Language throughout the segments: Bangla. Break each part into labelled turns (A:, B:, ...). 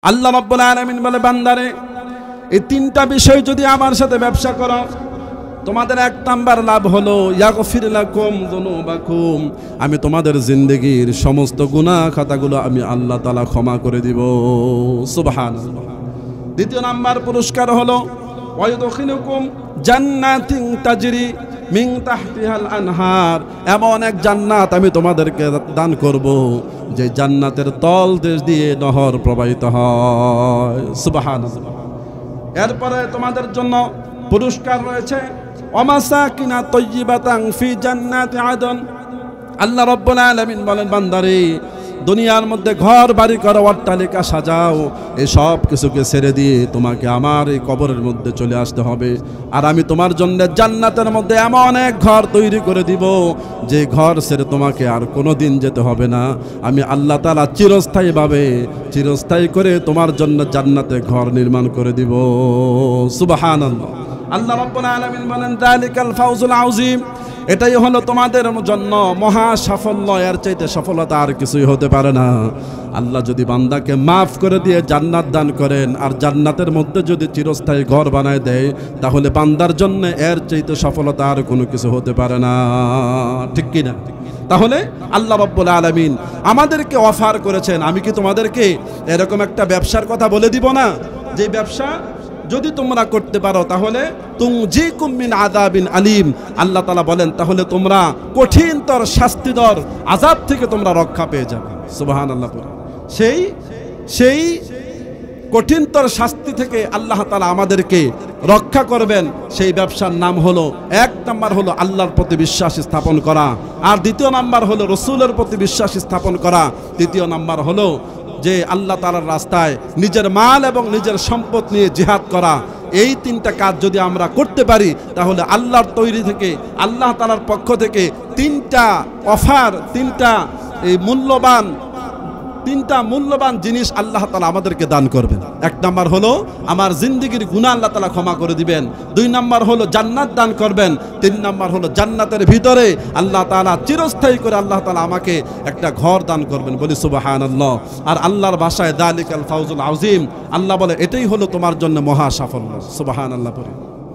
A: আল্লাহ রাব্বুল আলামিন বলে, বান্দারে এই তিনটা বিষয় যদি আমার সাথে ব্যবসা করো, তোমাদের এক নাম্বার লাভ হলো ইয়াগফির লাকুম যুনুবাকুম, আমি তোমাদের জিন্দেগীর সমস্ত গুনাহ খাতাগুলো আমি আল্লাহ তাআলা ক্ষমা করে দিব। সুবহানাল্লাহ। দ্বিতীয় নাম্বার পুরস্কার হলো ওয়ায়ুদখিলুকুম জান্নাতিন তাজরি মিন তাহতিহাল আনহার, এমন এক জান্নাত আমি তোমাদেরকে দান করব যে জান্নাতের তল দেশ দিয়ে নহর প্রবাহিত হয়। সুবহানাল্লাহ। এরপরে তোমাদের জন্য পুরস্কার রয়েছে ওয়ামাসাকিনা তাইয়্যিবাতান ফি জান্নাতি আদন। আল্লাহ রাব্বুল আলামিন বলেন, বান্দারে দুনিয়ার মধ্যে ঘর বাড়ি করো, অট্টালিকা সাজাও, এই সব কিছুকে ছেড়ে দিয়ে তোমাকে আমার এই কবরের মধ্যে চলে আসতে হবে। আর আমি তোমার জন্য জান্নাতের মধ্যে এমন এক ঘর তৈরি করে দিব যে ঘর ছেড়ে তোমাকে আর কোনো দিন যেতে হবে না। আমি আল্লাহ তাআলা চিরস্থায়ী করে তোমার জন্য জান্নাতে ঘর নির্মাণ করে দিব। সুবহানাল্লাহ। আল্লাহ রাব্বুল আলামিন বলেন, যালিকাল ফাউজুল আযীম, এটাই হলো তোমাদের জন্য মহা সাফল্য, এর চাইতে সফলতা আর কিছুই হতে পারে না। আল্লাহ যদি বান্দাকে মাফ করে দিয়ে জান্নাত দান করেন আর জান্নাতের মধ্যে যদি চিরস্থায়ী ঘর বানায় দেয়, তাহলে বান্দার জন্য এর চাইতে সফলতা আর কোনো কিছু হতে পারে না। ঠিক কি না? তাহলে আল্লাহ রাব্বুল আলামিন আমাদেরকে অফার করেছেন, আমি কি তোমাদেরকে এরকম একটা ব্যবসার কথা বলে দিব না, যে ব্যবসা যদি তোমরা করতে পারো তাহলে তুনজিকুম মিন আযাবিন আলিম। আল্লাহ তাআলা বলেন, তাহলে তোমরা কঠিনতর শাস্তিদর আযাব থেকে তোমরা রক্ষা পেয়ে যাবে। সুবহানাল্লাহ। সেই কঠিনতর শাস্তি থেকে আল্লাহ তাআলা আমাদেরকে রক্ষা করবেন। সেই ব্যবসার নাম হলো, এক নাম্বার হলো আল্লাহর প্রতি বিশ্বাস স্থাপন করা, আর দ্বিতীয় নাম্বার হলো রাসূলের প্রতি বিশ্বাস স্থাপন করা, তৃতীয় নাম্বার হলো যে আল্লাহ তাআলার রাস্তায় নিজের মাল এবং নিজের সম্পদ নিয়ে জিহাদ করা। এই তিনটা কাজ যদি আমরা করতে পারি তাহলে আল্লাহর তৈরি থেকে, আল্লাহ তাআলার পক্ষ থেকে তিনটা অফার, তিনটা মূল্যবান জিনিস আল্লাহ তাআলা আমাদেরকে দান করবেন। এক নাম্বার হলো আমার জিন্দেগীর গুনাহ আল্লাহ তাআলা ক্ষমা করে দিবেন, দুই নাম্বার হলো জান্নাত দান করবেন, তিন নাম্বার হলো জান্নাতের ভিতরে আল্লাহ তাআলা চিরস্থায়ী করে আল্লাহ তাআলা আমাকে একটা ঘর দান করবেন। বলি সুবহানাল্লাহ। আর আল্লাহর ভাষায় যালিকাল ফাউজুল আযীম, আল্লাহ বলে এটাই হলো তোমার জন্য মহা সাফল্য। সুবহানাল্লাহ।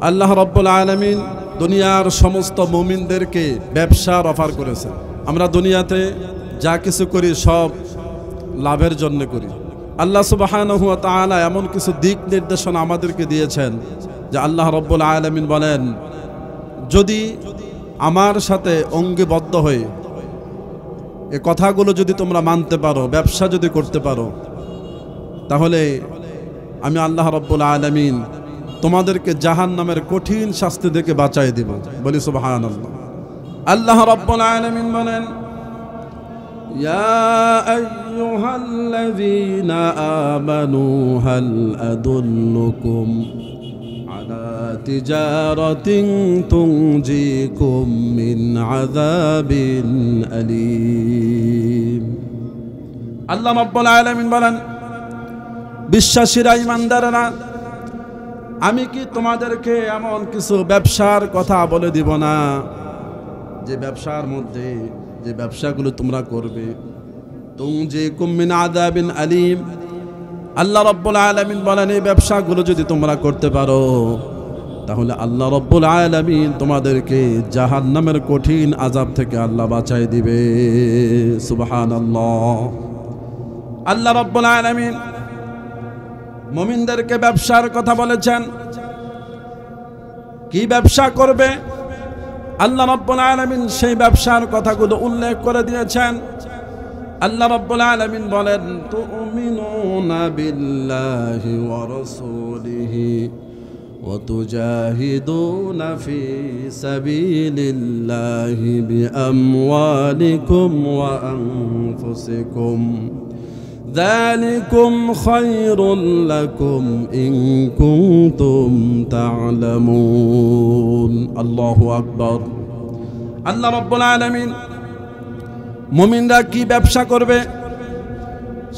A: আল্লাহ রাব্বুল আলামিন দুনিয়ার সমস্ত মুমিনদেরকে ব্যবসার অফার করেছেন। আমরা দুনিয়াতে যা কিছু করি সব লাভের জন্য করি। আল্লাহ সুবহানাহু ওয়া তাআলা এমন কিছু দিক নির্দেশনা আমাদেরকে দিয়েছেন যে আল্লাহ রাব্বুল আলামিন বলেন, যদি আমার সাথে অঙ্গীবদ্ধ হয়ে এই কথাগুলো যদি তোমরা মানতে পারো, ব্যবসা যদি করতে পারো, তাহলে আমি আল্লাহ রাব্বুল আলামিন তোমাদেরকে জাহান্নামের কঠিন শাস্তি থেকে বাঁচাই দিব। বলি সুবহানাল্লাহ। আল্লাহ রাব্বুল আলামিন বলেন, يا أيها الذين آمنوا هل أدلكم على تجارة تنجيكم من عذاب أليم। আল্লাহ রাব্বুল আলামিন বলেন, বিশ্বাসীরা, ঈমানদাররা, আমি কি তোমাদেরকে এমন কিছু ব্যবসার কথা বলে দিব না যে ব্যবসার মধ্যে, যে ব্যবসাগুলো তোমরা করবে, তুনজিকুম মিন আযাবিন আলিম। আল্লাহ রাব্বুল আলামিন বলেন, এই ব্যবসাগুলো যদি তোমরা করতে পারো তাহলে আল্লাহ রাব্বুল আলামিন তোমাদেরকে জাহান্নামের কঠিন আযাব থেকে আল্লাহ বাঁচাই দিবে। সুবহানাল্লাহ। আল্লাহ রাব্বুল আলামিন মুমিনদেরকে ব্যবসার কথা বলেছেন। কি ব্যবসা করবে আল্লাহ রাব্বুল আলামিন সেই ব্যবসার কথাগুলো উল্লেখ করে দিয়েছেন। আল্লাহ রাব্বুল আলামিন বলেন, তুমিনুনা বিল্লাহি ওয়া রাসূলিহি ওয়া তুজাহিদুনা ফি সাবিলিল্লাহি বিআমওয়ালিকুম ওয়া আনফুসিকুম, যালিকুম খায়রুল লাকুম ইন কুনতুম তা'লামুন। আল্লাহু আকবার। আল্লাহ রাব্বুল আলামিন মুমিনরা কি ব্যবসা করবে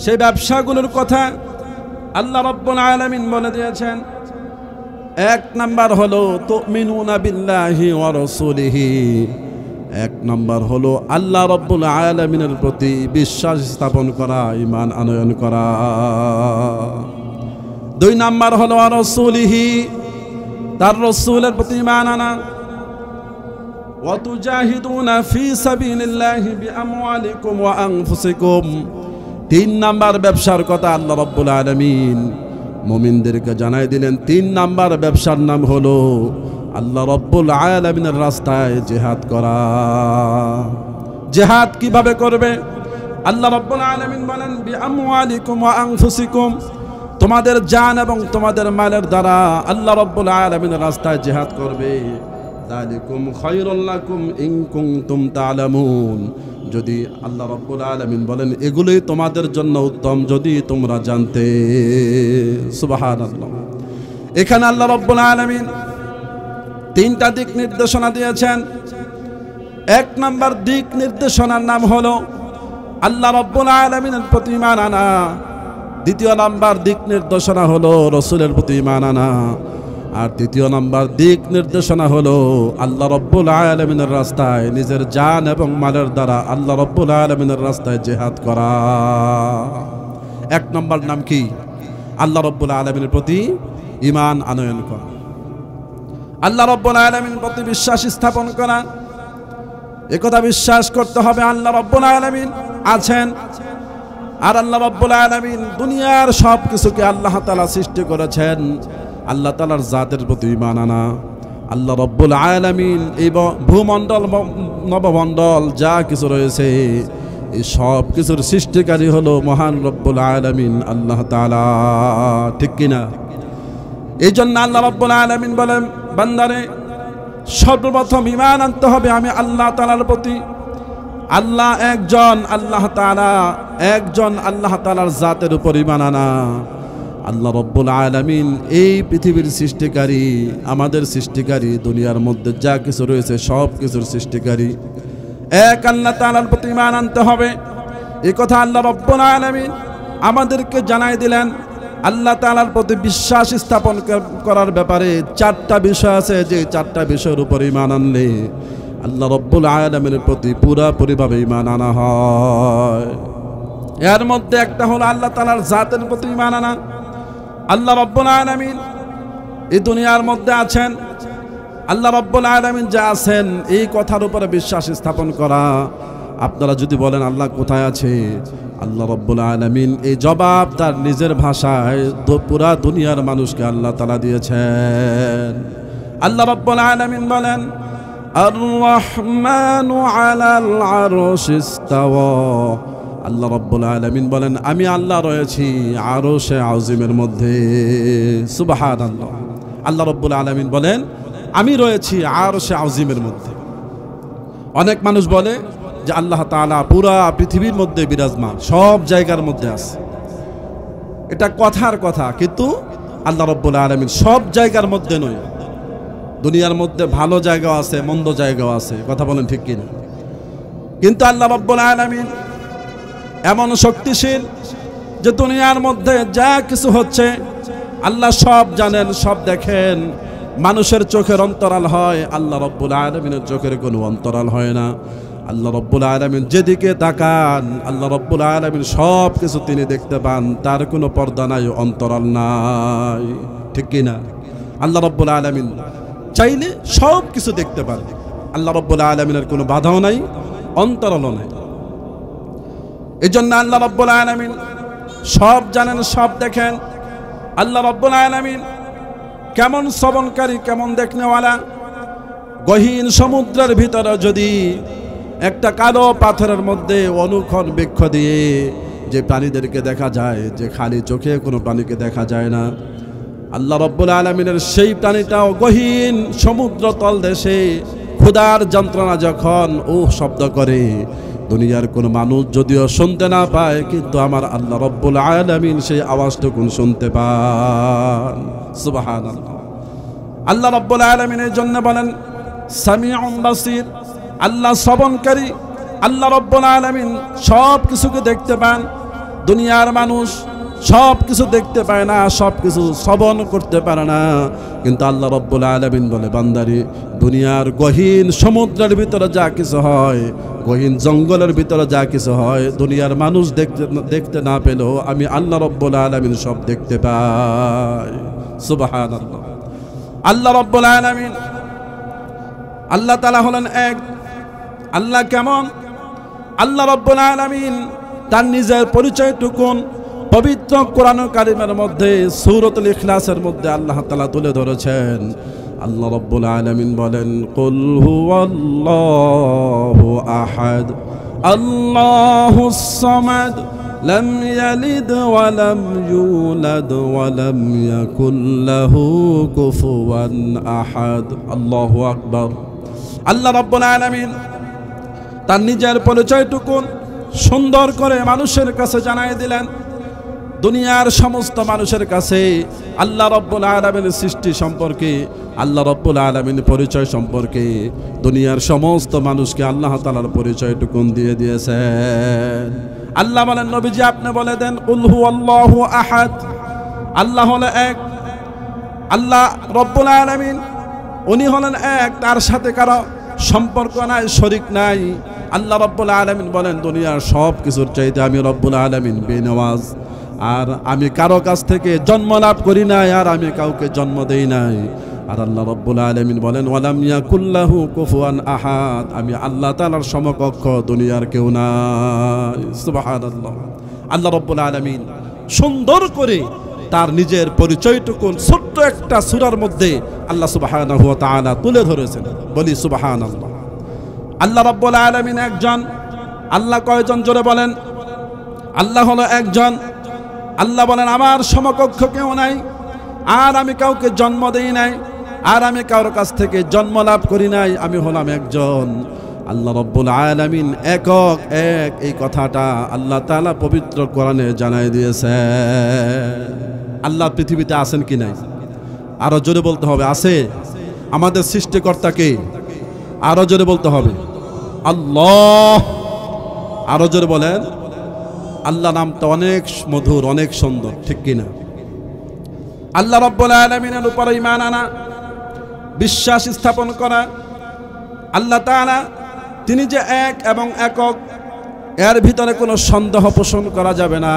A: সেই ব্যবসাগুলোর কথা আল্লাহ রাব্বুল আলামিন বলে দিয়েছেন। এক নাম্বার হলো তুমিনুনা বিল্লাহি ওয়া রাসূলিহি, এক নম্বর হলো আল্লাহ রাব্বুল আলামিনের প্রতি বিশ্বাস স্থাপন করা, ঈমান আনয়ন করা। দুই নম্বর হলো রাসূলিহি, তার রাসূলের প্রতি ঈমান আনা। ওয়া তুজাহিদুনা ফি সাবিলিল্লাহি বিআমওয়ালিকুম ওয়া আনফুসিকুম। তিন নাম্বার ব্যবসার কথা আল্লাহ রাব্বুল আলামিন মুমিনদেরকে জানাই দিলেন। তিন নাম্বার ব্যবসার নাম হলো আল্লাহ রাব্বুল আলামিনের রাস্তায় জিহাদ করা। জিহাদ কিভাবে করবে? আল্লাহ রাব্বুল আলামিন বলেন বিআমওয়ালিকুম ওয়া আনফুসিকুম, তোমাদের জান এবং তোমাদের মালের দ্বারা আল্লাহ রাব্বুল আলামিনের রাস্তায় জিহাদ করবে। যালিকুম খায়রুল লাকুম ইন কুনতুম তা'লামুন, যদি আল্লাহ রাব্বুল আলামিন বলেন এগুলোই তোমাদের জন্য উত্তম যদি তোমরা জানতে। সুবহানাল্লাহ। এখানে আল্লাহ রাব্বুল আলামিন তিনটা দিক নির্দেশনা দিয়েছেন। এক নাম্বার দিক নির্দেশনার নাম হলো আল্লাহ রাব্বুল আলামিনের প্রতি ঈমান আনা। দ্বিতীয় নাম্বার দিক নির্দেশনা হলো রাসূলের প্রতি ঈমান আনা। আর তৃতীয় নাম্বার দিক নির্দেশনা হলো আল্লাহ রাব্বুল আলামিনের রাস্তায় নিজের জান এবং মালের দ্বারা আল্লাহ রাব্বুল আলামিনের রাস্তায় জিহাদ করা। এক নাম্বার নাম কি? আল্লাহ রাব্বুল আলামিনের প্রতি ঈমান আনয়ন করা, আল্লাহ রাব্বুল আলামিনের প্রতি বিশ্বাস স্থাপন করা। একথা বিশ্বাস করতে হবে আল্লাহ রাব্বুল আলামিন আছেন, আর আল্লাহ রাব্বুল আলামিন দুনিয়ার সব কিছুকে আল্লাহ তাআলা সৃষ্টি করেছেন। আল্লাহ তাআলার জাতের প্রতি ঈমান আনা। আল্লাহ রাব্বুল আলামিন এই ভূমণ্ডল নবমণ্ডল যা কিছু রয়েছে এই সব কিছুর সৃষ্টিকারী হলো মহান রব্বুল আলামিন আল্লাহ তাআলা, ঠিক কিনা? এই জন্য আল্লাহ রাব্বুল আলামিন বলেন বান্দারে সর্বপ্রথম ঈমান আনতে হবে আমি আল্লাহ তাআলার প্রতি। আল্লাহ একজন, আল্লাহ তাআলা একজন, আল্লাহ তাআলার জাতের উপর ঈমান আনা। আল্লাহ রাব্বুল আলামিন এই পৃথিবীর সৃষ্টিকারী, আমাদের সৃষ্টিকারী, দুনিয়ার মধ্যে যা কিছু রয়েছে সব কিছুর সৃষ্টিকারী এক আল্লাহ তাআলার প্রতি ঈমান আনতে হবে। এই কথা আল্লাহ রাব্বুল আলামিন আমাদেরকে জানাই দিলেন। আল্লাহ তাআলার প্রতি বিশ্বাস স্থাপন করার ব্যাপারে চারটা বিষয় আছে, যে চারটা বিষয়ের উপর ঈমান আনলে আল্লাহ রাব্বুল আলামিনের প্রতি পুরোপুরিভাবে ঈমান আনা হয়। এর মধ্যে একটা হলো আল্লাহ তাআলার জাতের প্রতি ঈমান আনা। আল্লাহ রাব্বুল আলামিন এই দুনিয়ার মধ্যে আছেন, আল্লাহ রাব্বুল আলামিন যা আছেন এই কথার উপরে বিশ্বাস স্থাপন করা। আপনারা যদি বলেন আল্লাহ কোথায় আছে, আল্লাহ রাব্বুল আলামিন এই জবাব তার নিজের ভাষায় পুরা দুনিয়ার মানুষকে আল্লাহ তাআলা দিয়েছেন। আল্লাহ রাব্বুল আলামিন বলেন আর রহমানু আলাল আরশি ইস্তাওয়া। আল্লাহ রাব্বুল আলামিন বলেন আমি আল্লাহ রয়েছি আরশে আযীমের মধ্যে। সুবহানাল্লাহ। আল্লাহ রাব্বুল আলামিন বলেন আমি রয়েছি আরশে আযীমের মধ্যে। অনেক মানুষ বলে যে আল্লাহ তাআলা পুরা পৃথিবীর মধ্যে বিরাজমান, সব জায়গার মধ্যে আছে। এটা কথার কথা, কিন্তু আল্লাহ রাব্বুল আলামিন সব জায়গার মধ্যে নয়। দুনিয়ার মধ্যে ভালো জায়গাও আছে, মন্দ জায়গাও আছে, কথা বলেন ঠিক কিনা? কিন্তু আল্লাহ রাব্বুল আলামিন এমন শক্তিশীল যে দুনিয়ার মধ্যে যা কিছু হচ্ছে আল্লাহ সব জানেন, সব দেখেন। মানুষের চোখের অন্তরাল হয়, আল্লাহ রাব্বুল আলামিনের চোখের কোনো অন্তরাল হয় না। আল্লাহ রাব্বুল আলামিন যেদিকে তাকান আল্লাহ রাব্বুল আলামিন সব কিছু তিনি দেখতে পান, তার কোনো পর্দা নাই, অন্তরাল নাই, ঠিক কিনা? আল্লাহ রাব্বুল আলামিন চাইলে সব কিছু দেখতে পান। আল্লাহ রাব্বুল আলামিনের কোনো বাধাও নাই, অন্তরালও নাই। এই জন্য আল্লাহ রাব্বুল আলামিন সব জানেন, সব দেখেন। আল্লাহ রাব্বুল আলামিন কেমন শ্রবণকারী, কেমন দেখনেওয়ালা। গহীন সমুদ্রের ভিতরে যদি একটা কালো পাথরের মধ্যে অনুক্ষণ বৃক্ষ দিয়ে যে প্রাণীদেরকে দেখা যায়, যে খালি চোখে কোনো প্রাণীকে দেখা যায় না, আল্লাহ রাব্বুল আলামিনের সেই প্রাণীটাও গহীন সমুদ্র তল দেশে ক্ষুধার যন্ত্রণা যখন শব্দ করে, দুনিয়ার কোনো মানুষ যদিও শুনতে না পায়, কিন্তু আমার আল্লাহ রাব্বুল আলামিন সেই আওয়াজটুকু শুনতে পান। সুবহানাল্লাহ। আল্লাহ রাব্বুল আলামিন এই জন্য বলেন সামিউন বাসীর, আল্লাহ শ্রবণকারী। আল্লাহ রাব্বুল আলামিন সব কিছুকে দেখতে পান। দুনিয়ার মানুষ সব কিছু দেখতে পায় না, সব কিছু শ্রবণ করতে পারে না, কিন্তু আল্লাহ রাব্বুল আলামিন বলে বান্দারি দুনিয়ার গহীন সমুদ্রের ভিতরে যা কিছু হয়, গহীন জঙ্গলের ভিতরে যা কিছু হয়, দুনিয়ার মানুষ দেখতে না পেলেও আমি আল্লাহ রাব্বুল আলামিন সব দেখতে পাই। সুবহানাল্লাহ। আল্লাহ রাব্বুল আলামিন, আল্লাহ তাআলা হলেন এক। আল্লাহ কেমন? আল্লাহ রাব্বুল আলামিন তার নিজের পরিচয়টুকুন পবিত্র কোরআন কারীমের মধ্যে সূরাতুল ইখলাসের মধ্যে আল্লাহ তাআলা তুলে ধরেছেন। আল্লাহ রাব্বুল আলামিন বলেন, কুল হুয়াল্লাহু আহাদ আল্লাহুস সামাদ লাম ইয়ালিদ ওয়া লাম ইউলাদ ওয়া লাম ইয়াকুল লাহু কুফুয়ান আহাদ। আল্লাহু আকবার। আল্লাহ রাব্বুল আলামিন তার নিজের পরিচয়টুকুন সুন্দর করে মানুষের কাছে জানাই দিলেন। দুনিয়ার সমস্ত মানুষের কাছে আল্লাহ রাব্বুল আলামিনের সৃষ্টি সম্পর্কে, আল্লাহ রাব্বুল আলামিনের পরিচয় সম্পর্কে দুনিয়ার সমস্ত মানুষকে আল্লাহ তাআলার পরিচয়টুকুন দিয়ে দিয়েছেন। আল্লাহ বলেন, নবীজি আপনি বলে দেন, কুল হুয়াল্লাহু আহাদ, আল্লাহ হলো এক। আল্লাহ রাব্বুল আলামিন উনি হলেন এক, তার সাথে কারো সম্পর্ক নাই, শরীক নাই। আল্লাহ রাব্বুল আলামিন বলেন, দুনিয়ার সব কিছুর চাইতে আমি রব্বুল আলামিন বেনওয়াজ, আর আমি কারো কাছ থেকে জন্ম লাভ করি নাই, আর আমি কাউকে জন্ম দেই নাই। আর আল্লাহ রাব্বুল আলামিন বলেন, ওয়ালাম ইয়াকুল্লাহু কুফুয়ান আহাদ, আমি আল্লাহ তাআলার সমকক্ষ দুনিয়ার কেউ নাই। সুবহানাল্লাহ। আল্লাহ রাব্বুল আলামিন সুন্দর করে তার নিজের পরিচয়টুকু ছোট্ট একটা সূরার মধ্যে আল্লাহ সুবহানাহু ওয়া তাআলা তুলে ধরেছেন। বলি সুবহানাল্লাহ। আল্লাহ রাব্বুল আলামিন একজন। আল্লাহ কয়জন? জোরে বলেন। আল্লাহ হলো একজন। আল্লাহ বলেন, আমার সমকক্ষ কেউ নাই, আর আমি কাউকে জন্ম দেই নাই, আর আমি কারোর কাছ থেকে জন্ম লাভ করি নাই, আমি হলাম একজন। আল্লাহ রাব্বুল আলামিন একক এক, এই কথাটা আল্লাহ তাআলা পবিত্র কোরআনে জানাই দিয়েছে। আল্লাহ পৃথিবীতে আছেন কি নাই? আরো জোরে বলতে হবে, আছে। আমাদের সৃষ্টিকর্তাকে আরো জোরে বলতে হবে, আল্লাহ। আরো জোরে বলেন। আল্লাহ নামটা অনেক মধুর, অনেক সুন্দর, ঠিক কিনা? আল্লাহ রাব্বুল আলামিনের উপর ঈমান আনা, বিশ্বাস স্থাপন করা, আল্লাহ তাআলা তিনি যে এক এবং একক, এর ভিতরে কোনো সন্দেহ পোষণ করা যাবে না।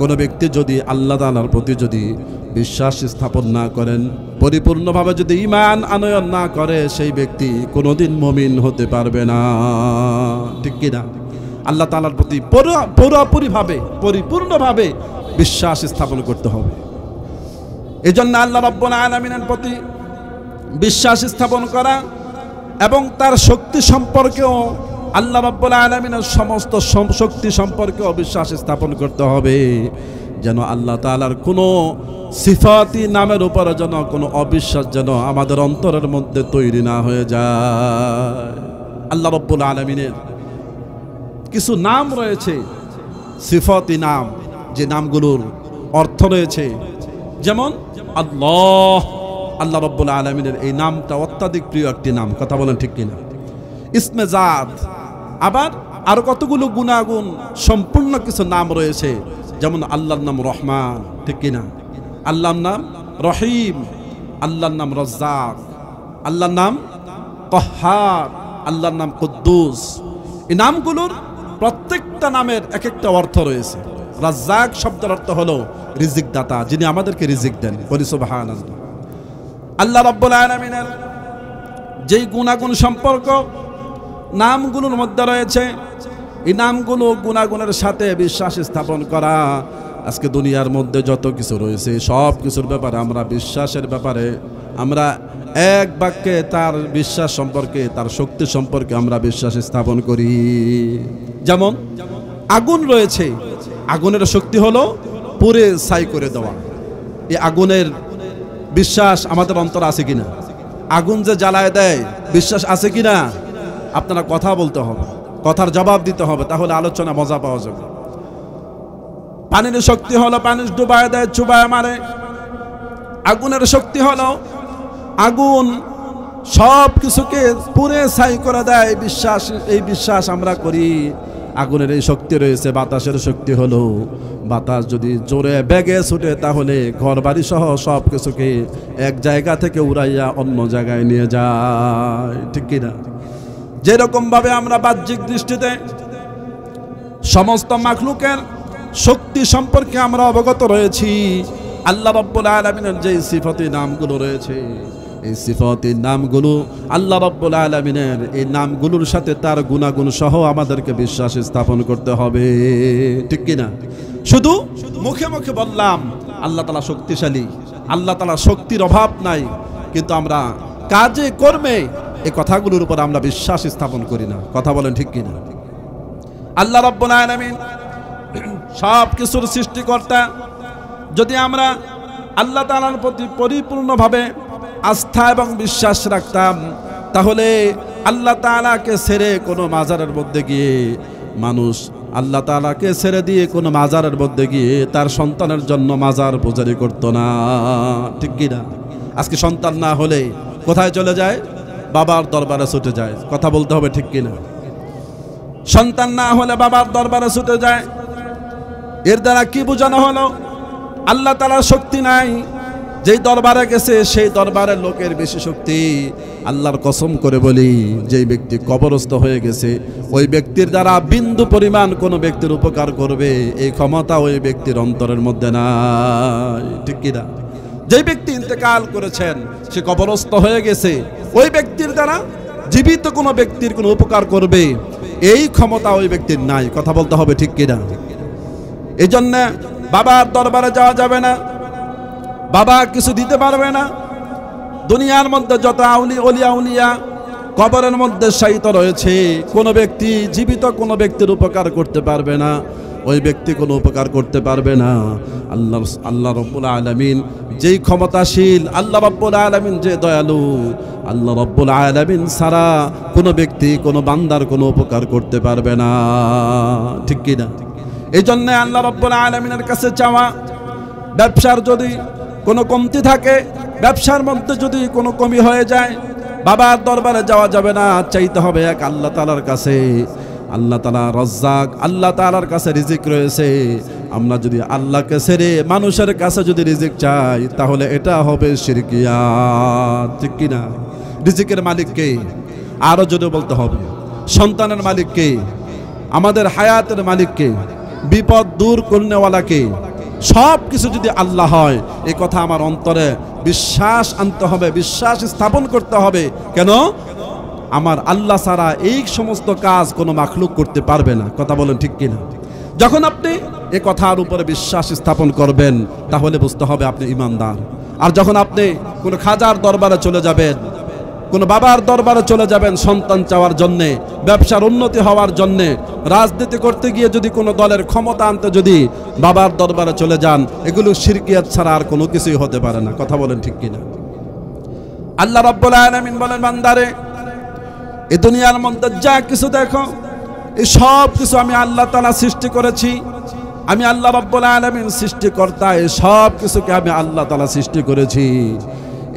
A: কোনো ব্যক্তি যদি আল্লাহ তাআলার প্রতি যদি বিশ্বাস স্থাপন না করেন, পরিপূর্ণভাবে যদি ঈমান আনয়ন না করে, সেই ব্যক্তি কোনোদিন মুমিন হতে পারবে না, ঠিক কিনা? আল্লাহ তাআলার প্রতি পুরোপুরিভাবে পরিপূর্ণভাবে বিশ্বাস স্থাপন করতে হবে। এই জন্য আল্লাহ রাব্বুল আলামিনের প্রতি বিশ্বাস স্থাপন করা এবং তার শক্তি সম্পর্কেও, আল্লাহ রাব্বুল আলামিনের সমস্ত শক্তি সম্পর্কেও বিশ্বাস স্থাপন করতে হবে, যেন আল্লাহ তাআলার কোনো সিফাতি নামের উপরে যেন কোনো অবিশ্বাস যেন আমাদের অন্তরের মধ্যে তৈরি না হয়ে যায়। আল্লাহ রাব্বুল আলামিনের কিছু নাম রয়েছে, সিফাতি নাম, যে নামগুলোর অর্থ রয়েছে, যেমন আল্লাহ। আল্লাহ রাব্বুল আলামিনের এই নামটা অত্যাধিক প্রিয় একটি নাম, কথা বলেন ঠিক কিনা? ইসমে জাত। আবার আরো কতগুলো গুণাগুণ সম্পূর্ণ কিছু নাম রয়েছে, যেমন আল্লাহর নাম রহমান, ঠিক কিনা? আল্লাহর নাম রহিম, আল্লাহর নাম রাজ্জাক, আল্লাহর নাম কহ্হার, আল্লাহর নাম কুদ্দুস। এই নামগুলোর প্রত্যেকটা নামের এক একটা অর্থ রয়েছে। রাজ্জাক শব্দের অর্থ হলো রিজিক দাতা, যিনি আমাদেরকে রিজিক দেন। বলি সুবহানাল্লাহ। আল্লাহ রাব্বুল আলামিনের যেই গুণাগুণ সম্পর্ক নামগুলোর মধ্যে রয়েছে, এই নামগুলো গুণাগুণের সাথে বিশ্বাস স্থাপন করা। আজকে দুনিয়ার মধ্যে যত কিছু রয়েছে সব কিছুর ব্যাপারে আমরা বিশ্বাসের ব্যাপারে আমরা এক বাক্যে তার বিশ্বাস সম্পর্কে, তার শক্তি সম্পর্কে আমরা বিশ্বাস স্থাপন করি। যেমন আগুন রয়েছে, আগুনের শক্তি হলো পুড়ে ছাই করে দেওয়া। এই আগুনের বিশ্বাস আমাদের অন্তর আছে কিনা? আগুন যে জ্বালায় দেয়, বিশ্বাস আছে কিনা? আপনারা কথা বলতে হবে, কথার জবাব দিতে হবে, তাহলে আলোচনা মজা পাওয়া যাবে। পানির শক্তি হলো পানি ডুবায় দেয়, চুবায় মারে। আগুনের শক্তি হলো আগুন সব কিছুকে পুড়ে ছাই করে দেয়, বিশ্বাস। এই বিশ্বাস আমরা করি। আগুনের এই শক্তি রয়েছে। বাতাসের শক্তি হলো বাতাস যদি জোরে বেগে ছুটে তাহলে ঘর বাড়ি সহ সব কিছুকে এক জায়গা থেকে উড়াইয়া অন্য জায়গায় নিয়ে যায়, ঠিক কিনা? যেরকম ভাবে আমরা বাহ্যিক দৃষ্টিতে সমস্ত মাখলুকের শক্তি সম্পর্কে আমরা অবগত রয়েছি, আল্লাহ রাব্বুল আলামিনের যে সিফাতি নামগুলো রয়েছে, এই সিফাতি নামগুলো আল্লাহ রাব্বুল আলামিনের এই নামগুলোর সাথে তার গুণাগুণ সহ আমাদেরকে বিশ্বাস স্থাপন করতে হবে, ঠিক কিনা? শুধু মুখে মুখে বললাম আল্লাহ তাআলা শক্তিশালী, আল্লাহ তাআলা শক্তির অভাব নাই, কিন্তু আমরা কাজে কর্মে এই কথাগুলোর উপর আমরা বিশ্বাস স্থাপন করি না। কথা বলেন ঠিক কিনা? আল্লাহ রাব্বুল আলামিন সব কিছুর সৃষ্টিকর্তা। যদি আমরা আল্লাহ তাআলার প্রতি পরিপূর্ণভাবে আস্থা এবং বিশ্বাস রাখতাম, তাহলে আল্লাহ তাআলাকে ছেড়ে কোনো মাজারের মধ্যে গিয়ে মানুষ আল্লাহ তাআলাকে ছেড়ে দিয়ে কোনো মাজারের মধ্যে গিয়ে তার সন্তানের জন্য মাজার পূজারি করতো না, ঠিক কিনা? আজকে সন্তান না হলে কোথায় চলে যায়? বাবার দরবারে ছুটে যায়। কথা বলতে হবে, ঠিক কিনা? সন্তান না হলে বাবার দরবারে ছুটে যায়। এর দ্বারা কি বোঝানো হলো? আল্লাহ তাআলার শক্তি নাই, যেই দরবারে গেছে সেই দরবারের লোকের বেশি শক্তি। আল্লাহর কসম করে বলি, যেই ব্যক্তি কবরস্থ হয়ে গেছে ওই ব্যক্তির দ্বারা বিন্দু পরিমাণ কোনো ব্যক্তির উপকার করবে এই ক্ষমতা ওই ব্যক্তির অন্তরের মধ্যে নাই, ঠিক কিনা? যেই ব্যক্তি ইন্তেকাল করেছেন, সে কবরস্থ হয়ে গেছে, ওই ব্যক্তির দ্বারা জীবিত কোনো ব্যক্তির কোনো উপকার করবে এই ক্ষমতা ওই ব্যক্তির নাই। কথা বলতে হবে, ঠিক কিনা? এই জন্য বাবার দরবারে যাওয়া যাবে না, বাবা কিছু দিতে পারবে না। দুনিয়ার মধ্যে যত অলিয়া উলিয়া কবরের মধ্যে শায়িত রয়েছে, কোনো ব্যক্তি জীবিত কোনো ব্যক্তির উপকার করতে পারবে না, ওই ব্যক্তি কোনো উপকার করতে পারবে না। আল্লাহ রাব্বুল আলামিন যেই ক্ষমতাশীল, আল্লাহ রাব্বুল আলামিন যে দয়ালু, আল্লাহ রাব্বুল আলামিন ছাড়া কোনো ব্যক্তি কোনো বান্দার কোনো উপকার করতে পারবে না, ঠিক কিনা? এই জন্য আল্লাহ রাব্বুল আলামিনের কাছে চাওয়া। ব্যবসার যদি কোনো কমতি থাকে, ব্যবসার মধ্যে যদি কোনো কমি হয়ে যায়, বাবার দরবারে যাওয়া যাবে না, চাইতে হবে এক আল্লাহ তাআলার কাছে। আল্লাহ তাআলা রাজ্জাক, আল্লাহ তাআলার কাছে রিজিক রয়েছে। আমরা যদি আল্লাহকে ছেড়ে মানুষের কাছে যদি রিজিক চাই, তাহলে এটা হবে শিরকিয়াত, ঠিক কিনা? রিজিকের মালিক কে? আরো যদি বলতে হবে, সন্তানের মালিক কে? আমাদের হায়াতের মালিক কে? বিপদ দূর করনেওয়ালা কে? সব কিছু যদি আল্লাহ হয়, এই কথা আমার অন্তরে বিশ্বাস আনতে হবে, বিশ্বাস স্থাপন করতে হবে। কেন? আমার আল্লাহ ছাড়া এই সমস্ত কাজ কোনো মাখলুক করতে পারবে না। কথা বলেন ঠিক কিনা? যখন আপনি এই কথার উপরে বিশ্বাস স্থাপন করবেন, তাহলে বুঝতে হবে আপনি ঈমানদার। আর যখন আপনি কোনো খাজার দরবারে চলে যাবেন, কোনো বাবার দরবারে চলে যাবেন সন্তান চাওয়ার জন্যে, ব্যবসার উন্নতি হওয়ার জন্যে, রাজনীতি করতে গিয়ে যদি কোনো দলের ক্ষমতা আনতে যদি বাবার দরবারে চলে যান, এগুলো শিরকিয়াত ছাড়া আর কোনো কিছুই হতে পারে না। কথা বলেন ঠিক কিনা? আল্লাহ রাব্বুল আলামিন বলেন, বান্দারে এই দুনিয়ার মধ্যে যা কিছু দেখো, এই সব কিছু আমি আল্লাহ তাআলা সৃষ্টি করেছি। আমি আল্লাহ রাব্বুল আলামিন সৃষ্টিকর্তা, এই সব কিছুকে আমি আল্লাহ তাআলা সৃষ্টি করেছি।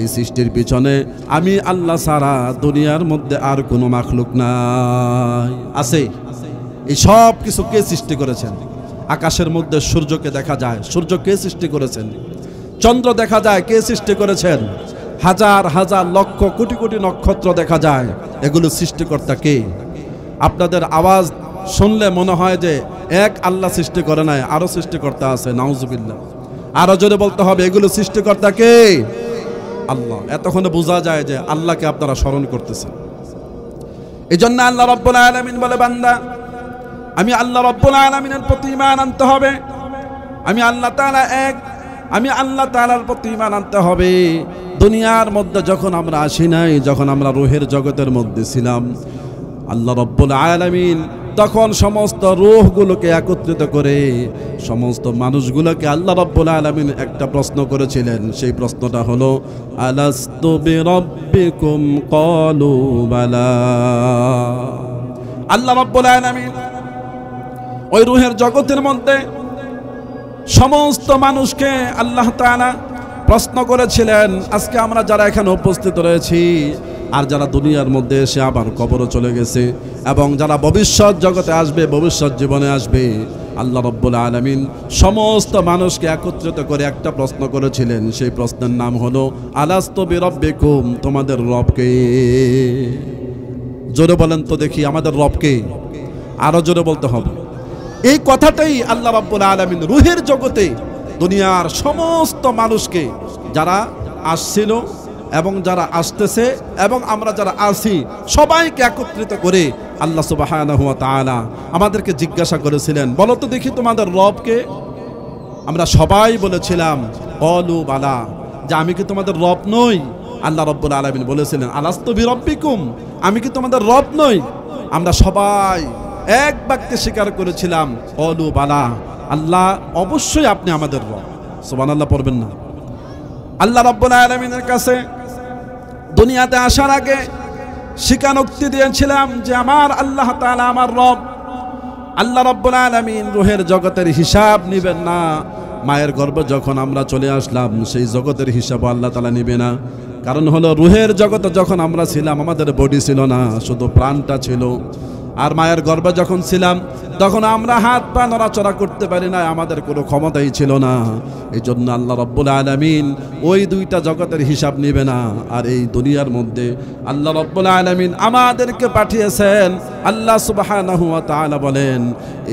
A: এই সৃষ্টির পিছনে আমি আল্লাহ ছাড়া দুনিয়ার মধ্যে আর কোনো মাখলুক নাই। আছে? এই সব কিছু কে সৃষ্টি করেছেন? আকাশের মধ্যে সূর্যকে দেখা যায়, সূর্য কে সৃষ্টি করেছেন? চন্দ্র দেখা যায়, কে সৃষ্টি করেছেন? হাজার হাজার লক্ষ কোটি কোটি নক্ষত্র দেখা যায়, এগুলো সৃষ্টিকর্তা কে? আপনাদের আওয়াজ শুনলে মনে হয় যে এক আল্লাহ সৃষ্টি করে নাই, আরো সৃষ্টিকর্তা আছে। নাউজুবিল্লাহ। আরো জোরে বলতে হবে, এগুলো সৃষ্টিকর্তা কে? আল্লাহ। এতক্ষণে বোঝা যায় যে আল্লাহকে আপনারা স্মরণ করতেছেন। এই জন্য আল্লাহ রাব্বুল আলামিন বলে, বান্দা আমি আল্লাহ রাব্বুল আলামিনের প্রতি ঈমান আনতে হবে। আমি আল্লাহ তাআলা এক, আমি আল্লাহ তাআলার প্রতি ঈমান আনতে হবে। দুনিয়ার মধ্যে যখন আমরা আসি নাই, যখন আমরা রূহের জগতের মধ্যে ছিলাম, আল্লাহ রাব্বুল আলামিন তখন সমস্ত রূহগুলোকে একত্রিত করে সমস্ত মানুষগুলোকে আল্লাহ রাব্বুল আলামিন একটা প্রশ্ন করেছিলেন। সেই প্রশ্নটা হলো, আলাস্তু বিরাব্বিকুম ক্বালু বালা। আল্লাহ রাব্বুল আলামিন ওই রূহের জগতের মধ্যে সমস্ত মানুষকে আল্লাহ তাআলা প্রশ্ন করেছিলেন। আজকে আমরা যারা এখানে উপস্থিত রয়েছি, আর যারা দুনিয়ার মধ্যে এসে আবার কবরে চলে গেছে, এবং যারা ভবিষ্যৎ জগতে আসবে, ভবিষ্যৎ জীবনে আসবে, আল্লাহ রাব্বুল আলামিন সমস্ত মানুষকে একত্রিত করে একটা প্রশ্ন করেছিলেন। সেই প্রশ্নের নাম হলো আলাস্তু বিরাব্বিকুম, তোমাদের রব কে? জোরে বলেন তো দেখি, আমাদের রব কে? আরো জোরে বলতে হবে। এই কথাটাই আল্লাহ রাব্বুল আলামিন রূহের জগতে দুনিয়ার সমস্ত মানুষকে, যারা আসছিল এবং যারা আসতেছে এবং আমরা যারা আছি, সবাইকে একত্রিত করে আল্লাহ সুবহানাহু ওয়া তাআলা আমাদেরকে জিজ্ঞাসা করেছিলেন, বলো তো দেখি তোমাদের রব কে? আমরা সবাই বলেছিলাম ক্বালু বালা, যে আমি কি তোমাদের রব নই? আল্লাহ রাব্বুল আলামিন বলেছিলেন আলাস্তু বিরাব্বিকুম, আমি কি তোমাদের রব নই? আমরা সবাই এক বাক্যে স্বীকার করেছিলাম ক্বালু বালা, আল্লাহ অবশ্যই আপনি আমাদের রব। সুবহানাল্লাহ পড়বেন না? আল্লাহ রাব্বুল আলামিনের কাছে দুনিয়াতে আসার আগে স্বীকারোক্তি দিয়েছিলাম যে আমার আল্লাহ তাআলা আমার রব। আল্লাহ রাব্বুল আলামিন রূহের জগতের হিসাব নেবেন না। মায়ের গর্ভে যখন আমরা চলে আসলাম, সেই জগতের হিসাব আল্লাহ তাআলা নেবে না। কারণ হলো রূহের জগতে যখন আমরা ছিলাম, আমাদের বডি ছিল না, শুধু প্রাণটা ছিল। আর মায়ের গর্ভে যখন ছিলাম, তখন আমরা হাত পা নড়াচড়া করতে পারি না, আমাদের কোনো ক্ষমতাই ছিল না। এই জন্য আল্লাহ রাব্বুল আলামিন ওই দুইটা জগতের হিসাব নেবে না। আর এই দুনিয়ার মধ্যে আল্লাহ রাব্বুল আলামিন আমাদেরকে পাঠিয়েছেন। আল্লাহ সুবহানাহু ওয়া তাআলা বলেন,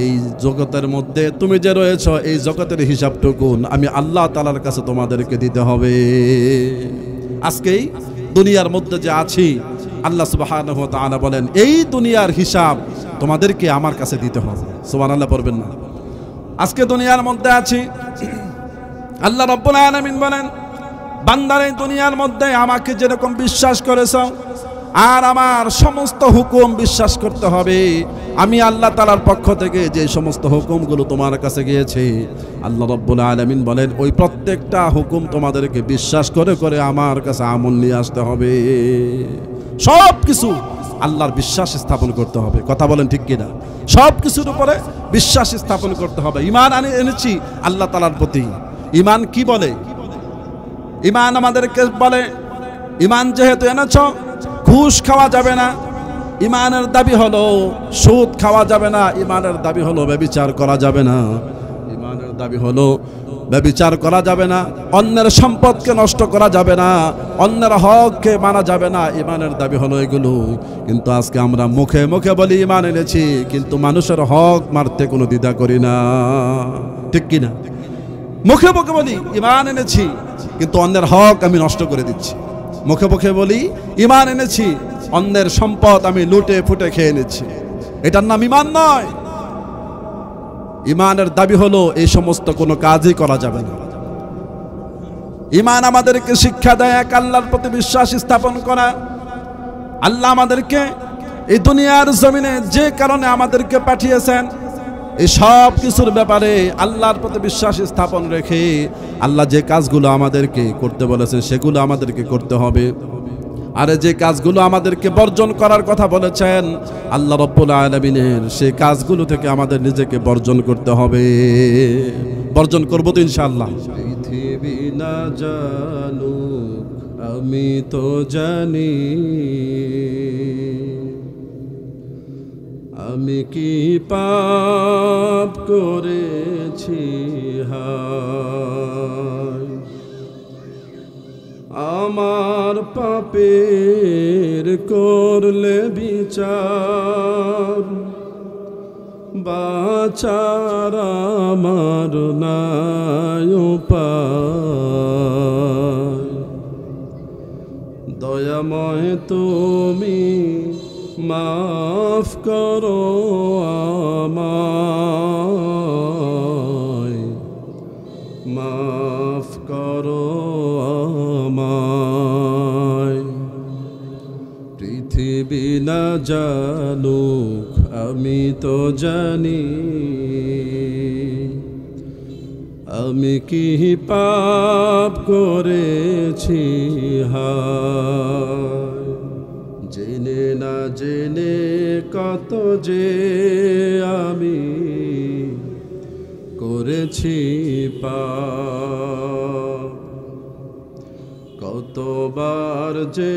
A: এই জগতের মধ্যে তুমি যে রয়েছ, এই জগতের হিসাবটুকু আমি আল্লাহ তাআলার কাছে তোমাদেরকে দিতে হবে। আজকেই দুনিয়ার মধ্যে যে আছি, আল্লাহ সুবহানাহু ওয়া তাআলা বলেন এই দুনিয়ার হিসাব তোমাদেরকে আমার কাছে দিতে হবে। সুবহানাল্লাহ পড়বেন না? আজকে দুনিয়ার মধ্যে আছি, আল্লাহ রাব্বুল আলামিন বলেন বান্দার এই দুনিয়ার মধ্যে আমাকে যেরকম বিশ্বাস করেছ, আর আমার সমস্ত হুকুম বিশ্বাস করতে হবে। আমি আল্লাহ তাআলার পক্ষ থেকে যে সমস্ত হুকুমগুলো তোমার কাছে গিয়েছে, আল্লাহ রাব্বুল আলামিন বলেন ওই প্রত্যেকটা হুকুম তোমাদেরকে বিশ্বাস করে করে আমার কাছে আমল নিয়ে আসতে হবে। সব কিছু আল্লাহর বিশ্বাস স্থাপন করতে হবে। কথা বলেন ঠিক কিনা? সব কিছুর উপরে বিশ্বাস স্থাপন করতে হবে। ঈমান এনেছি আল্লাহ তাআলার প্রতি। ঈমান কি বলে? ঈমান আমাদেরকে বলে, ঈমান যেহেতু এনেছ, ঘুষ খাওয়া যাবে না। ঈমানের দাবি হলো সুদ খাওয়া যাবে না। ঈমানের দাবি হলো ব্যভিচার করা যাবে না। ঈমানের দাবি হলো ব্যভিচার করা যাবে না, অন্যের সম্পদকে নষ্ট করা যাবে না, অন্যের হককে মানা যাবে না। ঈমানের দাবি হলো এগুলো। কিন্তু আজকে আমরা মুখে মুখে বলি ঈমান এনেছি, কিন্তু মানুষের হক মারতে কোনো দ্বিধা করি না। ঠিক কিনা? মুখে মুখে বলি ঈমান এনেছি, কিন্তু অন্যের হক আমি নষ্ট করে দিচ্ছি। মুখে মুখে বলি ঈমান এনেছি, অন্যের সম্পদ আমি লুটে ফুটে খেয়ে নিচ্ছি। এটার নাম ঈমান নয়। ঈমানের দাবি হলো এই সমস্ত কোনো কাজই করা যাবে না। ঈমান আমাদেরকে শিক্ষা দেয় এক আল্লাহর প্রতি বিশ্বাস স্থাপন করা। আল্লাহ আমাদেরকে এই দুনিয়ার জমিনে যে কারণে আমাদেরকে পাঠিয়েছেন, এই সব কিছুর ব্যাপারে আল্লাহর প্রতি বিশ্বাস স্থাপন রেখে আল্লাহ যে কাজগুলো আমাদেরকে করতে বলেছেন সেগুলো আমাদেরকে করতে হবে। আর যে কাজগুলো আমাদেরকে বর্জন করার কথা বলেছেন আল্লাহ রাব্বুল আলামিনের, সেই কাজগুলো থেকে আমাদের নিজেকে বর্জন করতে হবে। বর্জন করব তো ইনশাআল্লাহ। পৃথিবী না জানুক আমি তো জানি, আমি কি পাপ করেছি হায়, আমার পাপের করলে বিচার, বাঁচার আমার নাই উপায়। দয়াময় তুমি মাফ করো আমায়, মাফ করো আমায়। পৃথিবী না জানুক আমি তো জানি, আমি কি পাপ করেছি হায়। জেনে না জেনে কত যে আমি করেছি পাপ, কতবার যে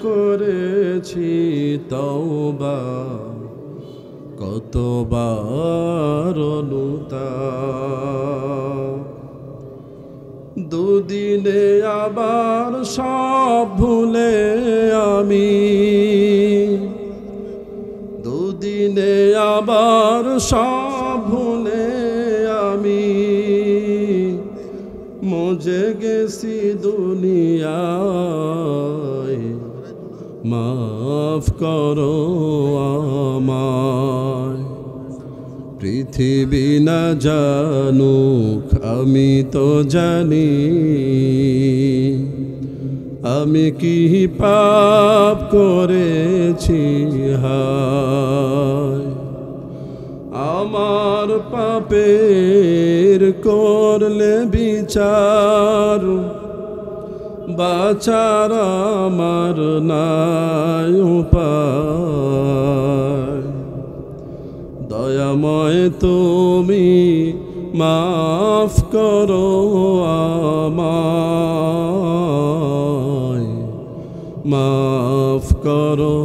A: করেছি তওবা, কত কতবার অনুতাপ, দুদিনে আবার সব ভুলে আমি, দুদিনে আবার সব ভুলে আমি মজে গেছি দুনিয়ায়, মাফ করো আমায়। পৃথিবী না জানুক আমি তো জানি, আমি কি পাপ করেছি হায়। আমার পাপের করলে বিচার, বাঁচার আমার নাই উপায়। দয়াময় তুমি মাফ করো আমায়, মাফ করো